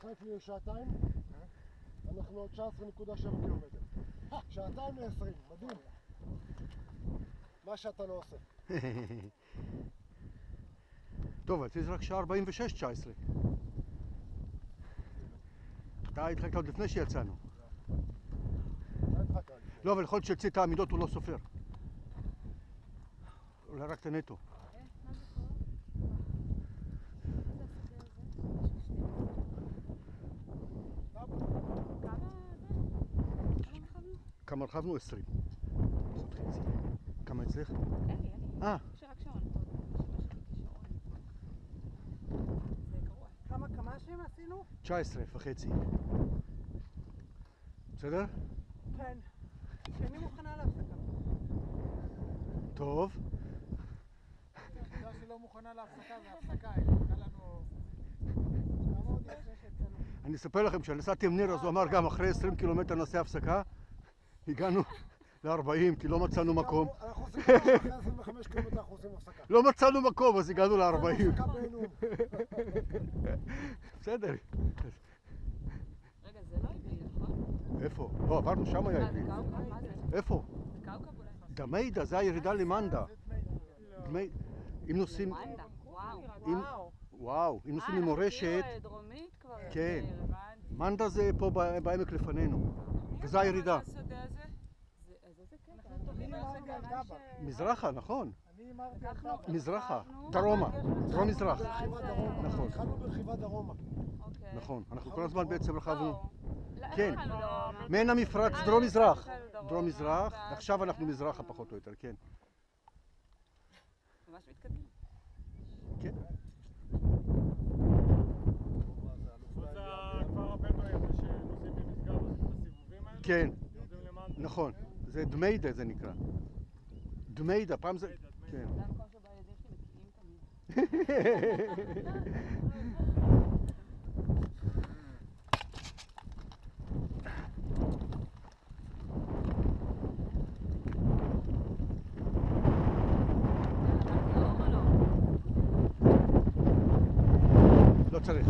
חיפה שעתיים, אנחנו עוד 19.7 קילומטר. שעתיים ל-20, מדהים. מה שאתה לא עושה. טוב, אצלי זה רק שעה 46-19. אתה התחלת עוד לפני שיצאנו. לא, אבל יכול להיות שיוציא את העמידות הוא לא סופר. אולי רק את הנטו. כמה רכבנו? 20. זאת חצי. כמה אצלך? אין לי. יש רק שעון. זה גרוע. כמה קמ"שים עשינו? 19 וחצי. בסדר? כן. שאני מוכנה להפסקה. טוב. העובדה שלא מוכנה להפסקה זה הפסקה, היא לקחה לנו... כמה עוד יצא שיצאנו? אני אספר לכם, כשנסעתי עם ניר אז הוא אמר גם אחרי 20 קילומטר נעשה הפסקה. הגענו ל-40 כי לא מצאנו מקום. אנחנו עושים אחרי 25 קילומטר אנחנו עושים הפסקה. לא מצאנו מקום אז הגענו ל-40. הפסקה בינינו. בסדר. רגע, זה לא עברי, נכון? איפה? לא, עברנו, שם היה זה עברית. קאוקב? מה זה? איפה? זה קאוקב אולי? דמיידה, זה הירידה למנדה. אם נוסעים... מנדה, וואו. וואו, אם נוסעים ממורשת... כאילו דרומית כבר. כן. הבנתי. מנדה זה פה בעמק לפנינו. וזה הירידה. מה זה השדה הזה? איזה קטע? אנחנו טובים אמרתי על דבא. מזרחה, נכון. אני אמרתי על דבא. מזרחה. דרומה. דרום מזרח. ברכיבה דרומה. נכון. התחלנו ברכיבה דרומה. אוקיי. נכון. אנחנו כל הזמן בעצם רכבנו. לא, כן. התחלנו דרומה. מעין המפרץ דרום מזרח. התחלנו דרומה, דרום מזרח. ואז- עכשיו אנחנו מזרחה פחות או יותר, כן. ממש מתקדמים. כן. זה הכפר הבדואי הזה שנוסעים במשגב, עושים את הסיבובים האלה? כן. יורדים למנדה. נכון. זה דמיידה זה נקרא. דמיידה, פעם זה... כן. זה המקום שבו הילדים שלי מקיאים תמיד. לא צריך.